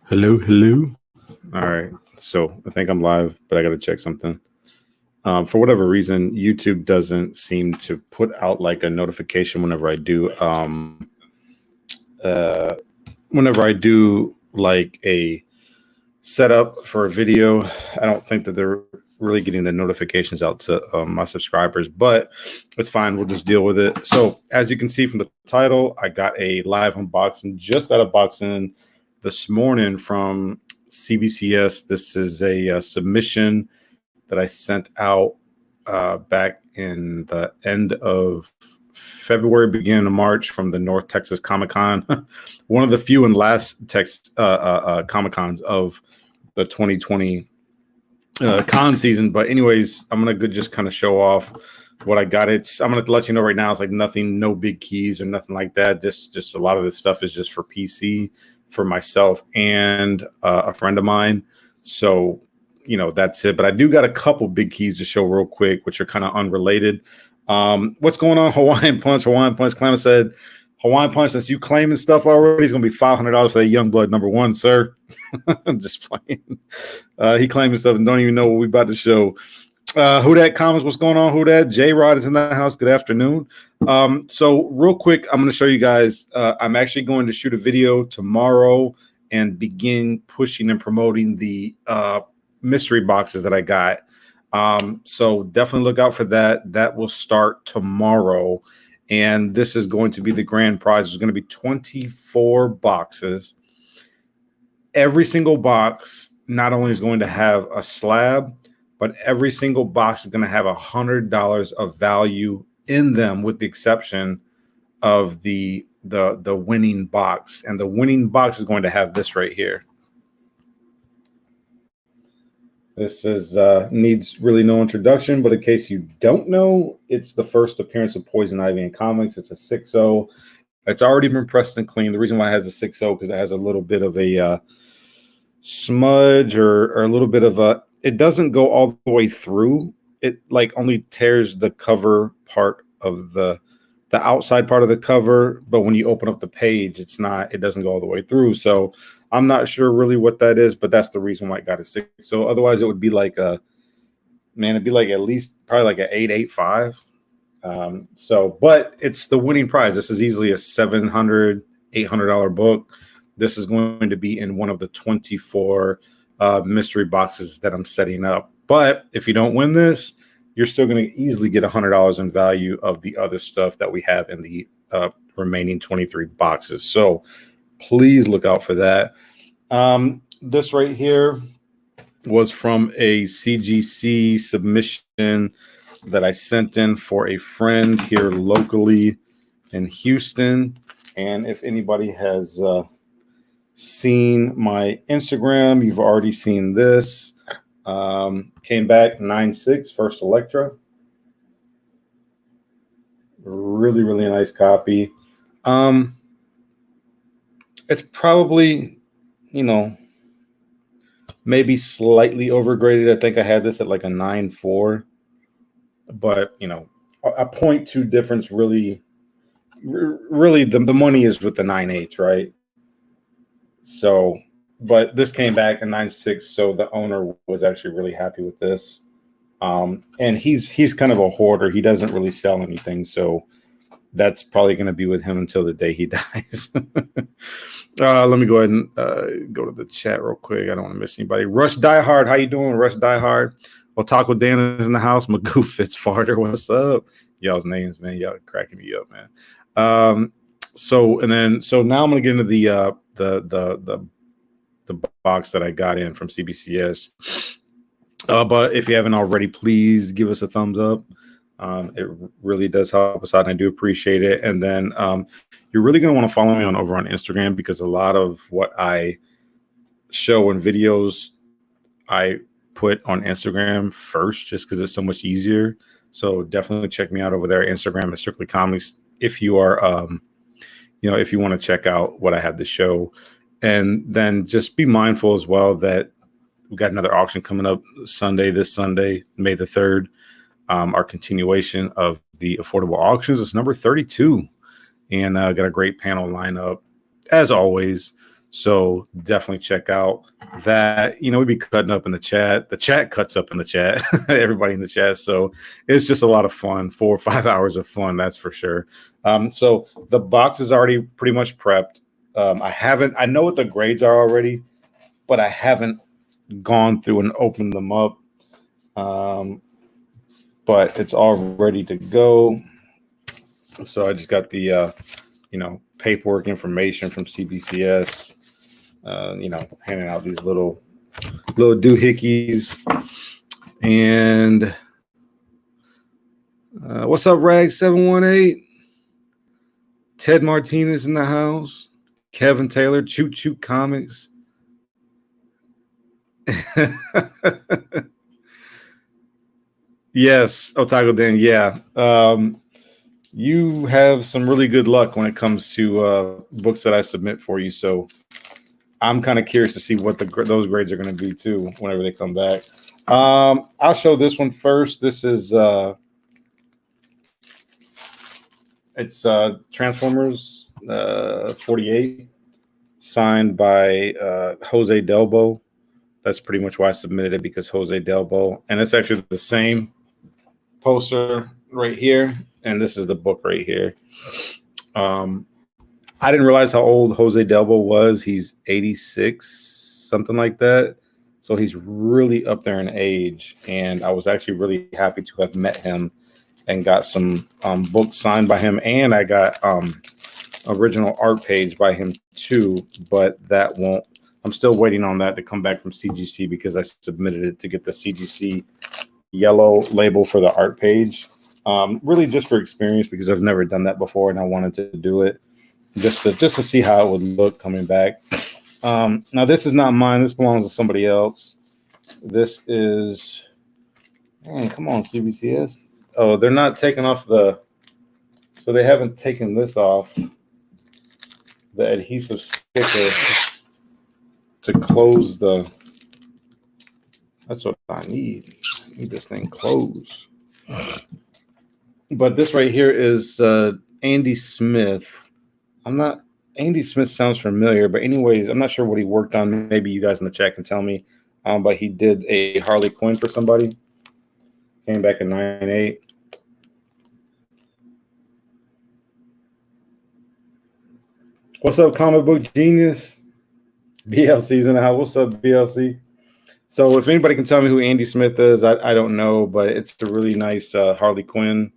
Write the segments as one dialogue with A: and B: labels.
A: Hello, hello. All right. So I think I'm live, but I got to check something. For whatever reason, YouTube doesn't seem to put out like a notification uh, whenever I do like a setup for a video. I don't think that they're really getting the notifications out to my subscribers, but it's fine. We'll just deal with it. So as you can see from the title, I got a live unboxing. Just got a box in this morning from CBCS. This is a submission that I sent out back in the end of February, beginning of March from the North Texas Comic Con, one of the few and last Comic Cons of the 2020 con season. But anyways, I'm gonna just kind of show off what I got. I'm gonna let you know right now. It's like nothing, no big keys or nothing like that. Just a lot of this stuff is just for PC, for myself and a friend of mine. So that's it. But I do got a couple big keys to show real quick, which are kind of unrelated. What's going on? Hawaiian Punch. Clement said, Hawaiian Punch, since you claiming stuff already, it's going to be $500 for that Youngblood #1, sir. I'm just playing. He claiming stuff and don't even know what we about to show. Who that comments? What's going on? Who that? J-Rod is in the house. Good afternoon. So real quick, I'm going to show you guys. I'm actually going to shoot a video tomorrow and begin pushing and promoting the mystery boxes that I got. So definitely look out for that. That will start tomorrow. And this is going to be the grand prize. It's going to be 24 boxes. Every single box not only is going to have a slab, but every single box is going to have $100 of value in them, with the exception of the winning box. And the winning box is going to have this right here. This is needs really no introduction, but in case you don't know, it's the first appearance of Poison Ivy in comics. It's a 6.0. It's already been pressed and cleaned. The reason why it has a 6.0 because it has a little bit of a smudge or a little bit of a. It doesn't go all the way through. It like only tears the cover part of the outside part of the cover, but when you open up the page, it doesn't go all the way through. So I'm not sure really what that is, but that's the reason why it got a 6. So otherwise it would be like it'd be like at least probably like an 885. But it's the winning prize. This is easily a $700, $800 book. This is going to be in one of the 24 mystery boxes that I'm setting up. But if you don't win this, you're still going to easily get $100 in value of the other stuff that we have in the remaining 23 boxes. So please look out for that. This right here was from a CGC submission that I sent in for a friend here locally in Houston. And if anybody has seen my Instagram, you've already seen this. Came back 9.6 first Electra. Really, really nice copy. It's probably, maybe slightly overgraded. I think I had this at like a 9.4, but a 0.2 difference really the money is with the 9.8, right? So, but this came back in 9.6, so the owner was actually really happy with this. And he's kind of a hoarder. He doesn't really sell anything, so that's probably going to be with him until the day he dies. Let me go ahead and go to the chat real quick. I don't want to miss anybody. Rush Diehard, how you doing? Rush Diehard. Well, Taco Dan is in the house. Magoo Fitzfarter, what's up? Y'all's names, man. Y'all cracking me up, man. So now I'm gonna get into the box that I got in from CBCS. But if you haven't already, please give us a thumbs up. It really does help us out, and I do appreciate it. And then you're really going to want to follow me over on Instagram, because a lot of what I show in videos I put on Instagram first, just because it's so much easier. So definitely check me out over there. Instagram is Strictly Comix if you are, if you want to check out what I have to show. And then just be mindful as well that we got another auction coming up this Sunday, May the 3rd. Our continuation of the affordable auctions is number 32, and got a great panel lineup as always. So definitely check out that. You know, we'd be cutting up in the chat. The chat cuts up in the chat. Everybody in the chat. So it's just a lot of fun. 4 or 5 hours of fun, that's for sure. So the box is already pretty much prepped. I know what the grades are already, but I haven't gone through and opened them up. But it's all ready to go. So I just got the paperwork information from CBCS. Handing out these little doohickeys. And what's up, Rag 718? Ted Martinez in the house. Kevin Taylor, Choo Choo Comics. Yes, Otago Dan. Yeah. You have some really good luck when it comes to books that I submit for you. So I'm kind of curious to see what those grades are going to be too whenever they come back. I'll show this one first. This is it's Transformers 48, signed by Jose Delbo. That's pretty much why I submitted it, because Jose Delbo, and it's actually the same poster right here, and this is the book right here. I didn't realize how old Jose Delbo was. He's 86, something like that. So he's really up there in age. And I was actually really happy to have met him and got some books signed by him. And I got original art page by him too. But that won't, I'm still waiting on that to come back from CGC, because I submitted it to get the CGC yellow label for the art page. Really just for experience, because I've never done that before and I wanted to do it. Just to see how it would look coming back. Now this is not mine. This belongs to somebody else. This is, man, come on, CBCS. Oh, they're not taking off so they haven't taken this off, the adhesive sticker to close that's what I need. I need this thing closed. But this right here is Andy Smith. Andy Smith sounds familiar, but anyways, I'm not sure what he worked on. Maybe you guys in the chat can tell me. But he did a Harley Quinn for somebody. Came back in 98. What's up, comic book genius? BLC's in the house. What's up, BLC? So if anybody can tell me who Andy Smith is, I don't know, but it's a really nice Harley Quinn.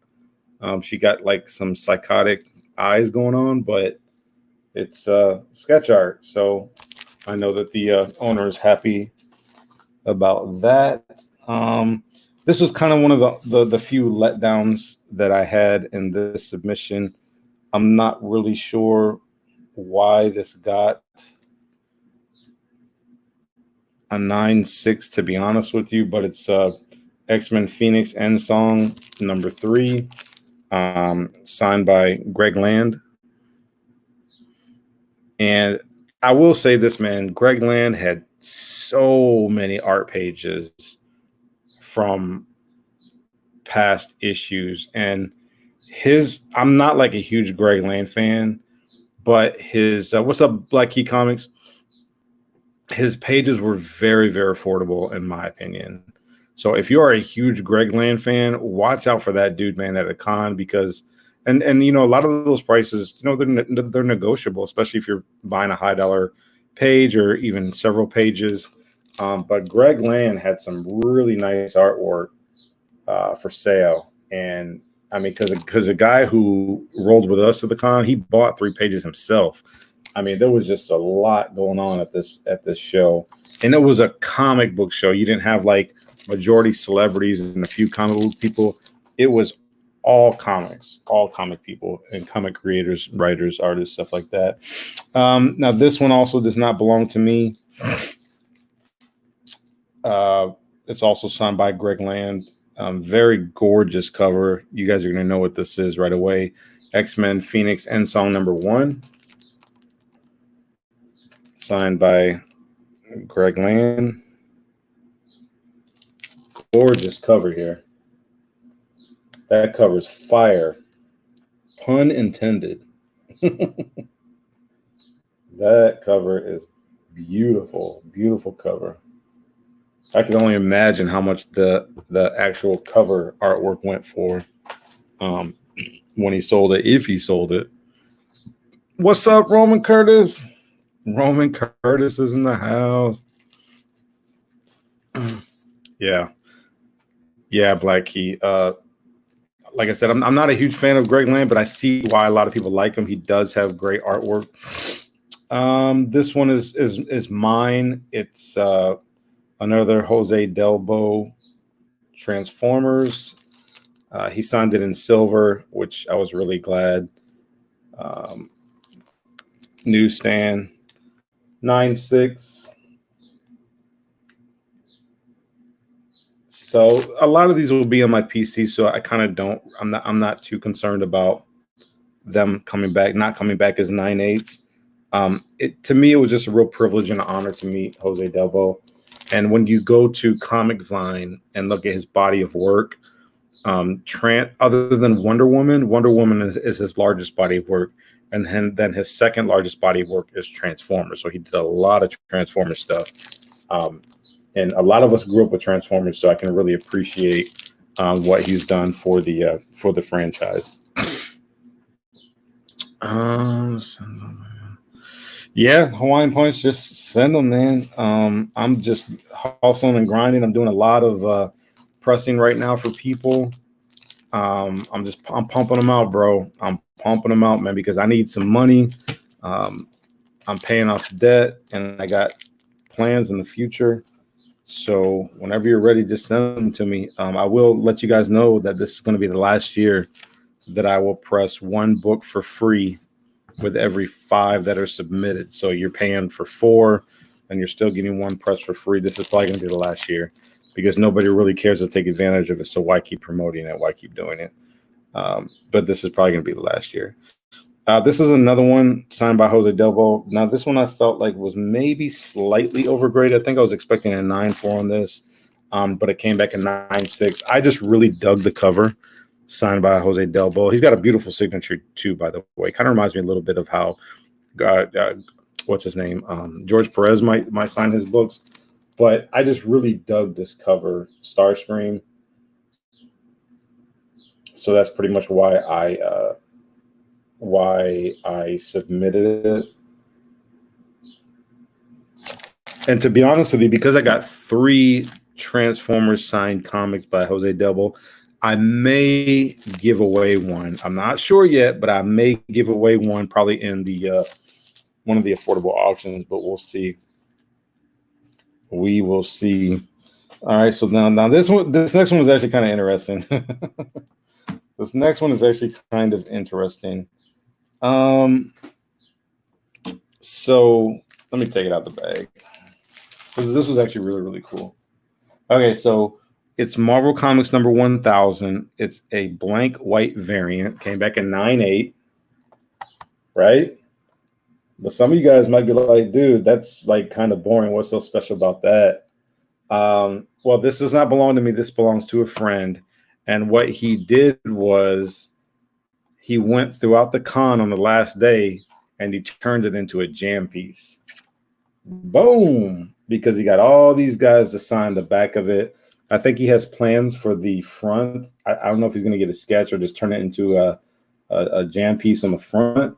A: She got like some psychotic eyes going on, but it's sketch art. So I know that the owner is happy about that. This was kind of one of the few letdowns that I had in this submission. I'm not really sure why this got a 9.6, to be honest with you, but it's X-Men Phoenix End Song number 3, signed by Greg Land. And I will say this, man, Greg Land had so many art pages from past issues, and I'm not like a huge Greg Land fan, but his what's up, Black Key Comics, his pages were very, very affordable in my opinion. So if you are a huge Greg Land fan, watch out for that dude, man, at a con, because and a lot of those prices, they're negotiable, especially if you're buying a high dollar page or even several pages. But Greg Land had some really nice artwork for sale. And I mean, because a guy who rolled with us to the con, he bought 3 pages himself. I mean, there was just a lot going on at this show, and it was a comic book show. You didn't have like majority celebrities and a few comic book people. It was all comics, all comic people and comic creators, writers, artists, stuff like that. Now, this one also does not belong to me. It's also signed by Greg Land. Very gorgeous cover. You guys are going to know what this is right away. X-Men Phoenix End Song number 1. Signed by Greg Land. Gorgeous cover here. That cover's fire. Pun intended. That cover is beautiful, beautiful cover. I can only imagine how much the actual cover artwork went for when he sold it, if he sold it. What's up, Roman Curtis? Roman Curtis is in the house. Yeah. Yeah, Black Key. Like I said, I'm not a huge fan of Greg Land, but I see why a lot of people like him. He does have great artwork. This one is mine. It's another Jose Delbo Transformers. He signed it in silver, which I was really glad. Newsstand 9.6. So a lot of these will be on my PC, so I kind of don't. I'm not too concerned about them coming back, not coming back as 9.8s. To me, it was just a real privilege and an honor to meet Jose Delbo. And when you go to Comic Vine and look at his body of work, other than Wonder Woman is his largest body of work, and then his second largest body of work is Transformers. So he did a lot of Transformers stuff, and a lot of us grew up with Transformers, so I can really appreciate what he's done for the franchise. Yeah, Hawaiian Punch, just send them, man. I'm just hustling and grinding. I'm doing a lot of pressing right now for people. I'm pumping them out, bro. I'm pumping them out, man, because I need some money. I'm paying off debt, and I got plans in the future. So whenever you're ready, just send them to me. I will let you guys know that this is going to be the last year that I will press one book for free with every 5 that are submitted. So you're paying for 4 and you're still getting one press for free. This is probably going to be the last year because nobody really cares to take advantage of it. So why keep promoting it? Why keep doing it? But this is probably going to be the last year. This is another one signed by Jose Delbo. Now, this one I felt like was maybe slightly overgraded. I think I was expecting a 9.4 on this, but it came back a 9.6. I just really dug the cover. Signed by Jose Delbo. He's got a beautiful signature too, by the way. Kind of reminds me a little bit of how, what's his name? George Perez might sign his books. But I just really dug this cover, Starscream. So that's pretty much why I submitted it. And to be honest with you, because I got 3 Transformers signed comics by Jose Delbo, I may give away one. I'm not sure yet, but I may give away one probably in the one of the affordable auctions, but we'll see. We will see. All right, so now this next one is actually kind of interesting. This next one is actually kind of interesting. So let me take it out the bag. This was actually really, really cool. Okay, so it's Marvel Comics number 1000. It's a blank white variant. Came back in 9.8, right? But some of you guys might be like, dude, that's like kind of boring. What's so special about that? Well, this does not belong to me. This belongs to a friend. And what he did was he went throughout the con on the last day and he turned it into a jam piece. Boom! Because he got all these guys to sign the back of it. I think he has plans for the front. I don't know if he's going to get a sketch or just turn it into a jam piece on the front.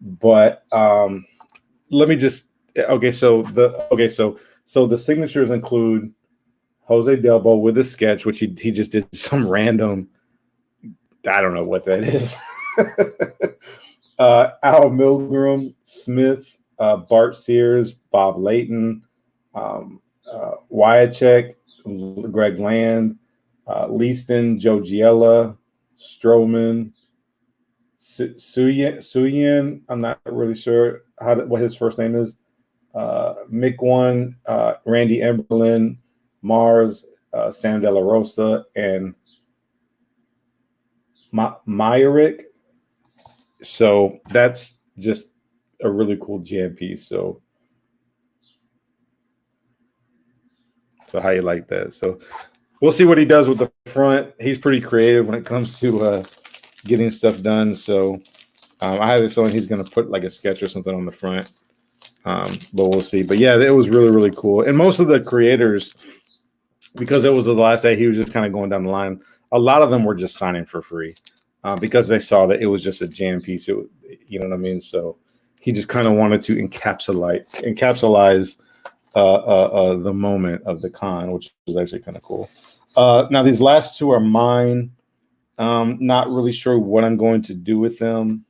A: But let me just So the signatures include Jose Delbo with a sketch, which he just did some random. I don't know what that is. Al Milgram, Smith, Bart Sears, Bob Layton, Wyachek, Greg Land, Leaston, Joe Giella, Stroman, Suyin. I'm not really sure what his first name is. Mick One, Randy Emberlin, Mars, Sam De La Rosa, and Myrick. So that's just a really cool jam piece. So how you like that? So we'll see what he does with the front. He's pretty creative when it comes to getting stuff done. So I have a feeling he's going to put like a sketch or something on the front. But we'll see. But yeah, it was really, really cool. And most of the creators, because it was the last day, he was just kind of going down the line. A lot of them were just signing for free because they saw that it was just a jam piece. You know what I mean? So he just kind of wanted to encapsulize the moment of the con, which was actually kind of cool. Now, these last two are mine. Not really sure what I'm going to do with them.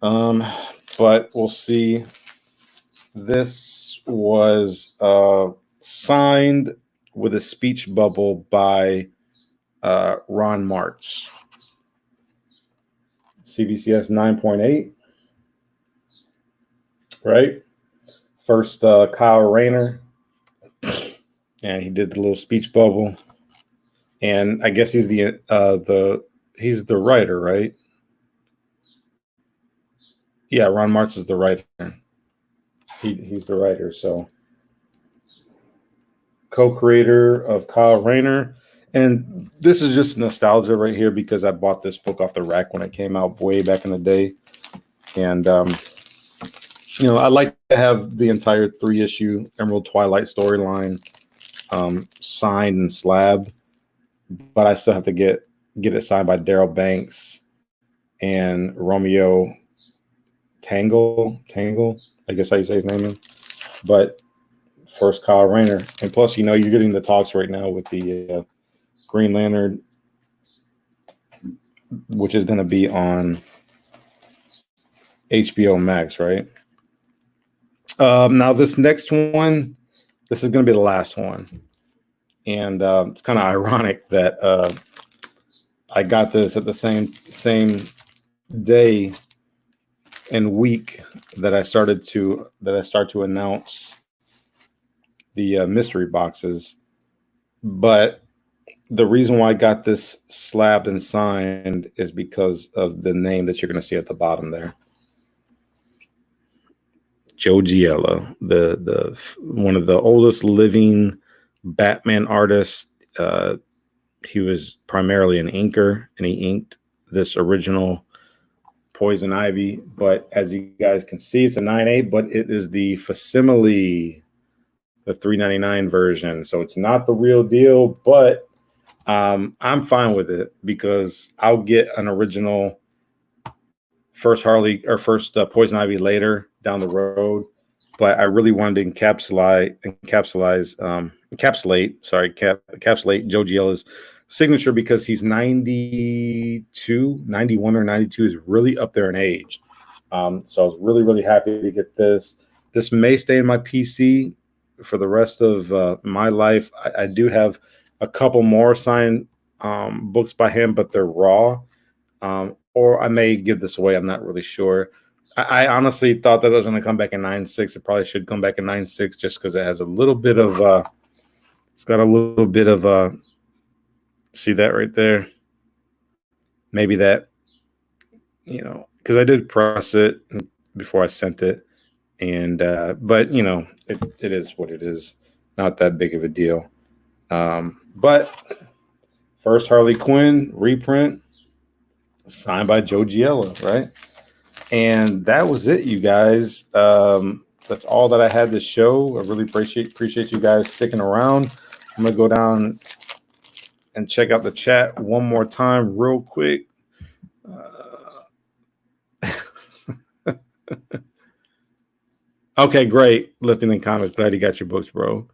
A: But we'll see. This was signed with a speech bubble by Ron Martz. CBCS 9.8, right? First, Kyle Rayner, and he did the little speech bubble. And I guess he's the writer, right? Yeah, Ron Martz is the writer. He's the writer, so co-creator of Kyle Rayner. And this is just nostalgia right here because I bought this book off the rack when it came out way back in the day. And, you know, I like to have the entire 3-issue Emerald Twilight storyline signed and slabbed, but I still have to get it signed by Daryl Banks and Romeo Tangle, I guess how you say his name is. But first, Kyle Rayner. And plus, you know, you're getting the talks right now with the Green Lantern, which is going to be on HBO Max, right? Now, this next one, this is going to be the last one. And it's kind of ironic that I got this at the same day and week that I start to announce the mystery boxes. But the reason why I got this slabbed and signed is because of the name that you're going to see at the bottom there. Joe Giella, the one of the oldest living Batman artists. He was primarily an inker, and he inked this original Poison Ivy. But as you guys can see, it's a 9.8, but it is the facsimile, the $3.99 version. So it's not the real deal, but I'm fine with it because I'll get an original first Harley or first Poison Ivy later down the road. But I really wanted to encapsulate Joe Giela's signature because he's 92, 91 or 92 is really up there in age. So I was really, really happy to get this. This may stay in my PC for the rest of my life. I do have a couple more signed books by him, but they're raw. Or I may give this away. I'm not really sure. I honestly thought that it was going to come back in 9.6. It probably should come back in 9.6 just because it has a little bit of it's got a little bit of see that right there? Maybe that, you know, because I did press it before I sent it. And but you know, it is what it is. Not that big of a deal. But first Harley Quinn reprint signed by Joe Giella, right? And that was it, you guys. That's all that I had to show. I really appreciate you guys sticking around. I'm gonna go down and check out the chat one more time real quick. Okay, great. Lifting in comments. Glad you got your books, bro.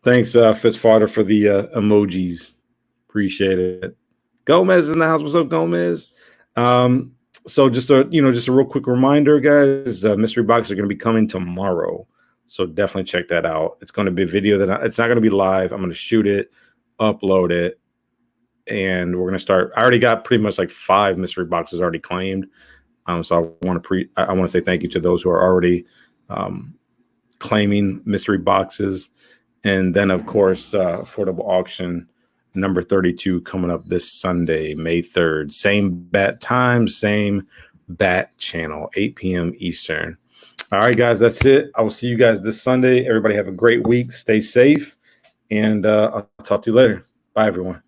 A: Thanks, Fitzfather, for the emojis. Appreciate it. Gomez in the house. What's up, Gomez? So just a real quick reminder, guys. Mystery boxes are going to be coming tomorrow, so definitely check that out. It's going to be a video it's not going to be live. I'm going to shoot it, upload it, and we're going to start. I already got pretty much like 5 mystery boxes already claimed. So I want to say thank you to those who are already claiming mystery boxes, and then of course affordable auction number 32 coming up this Sunday, May 3rd. Same bat time, same bat channel, 8 p.m. Eastern. All right, guys, that's it. I will see you guys this Sunday. Everybody have a great week. Stay safe, and I'll talk to you later. Bye, everyone.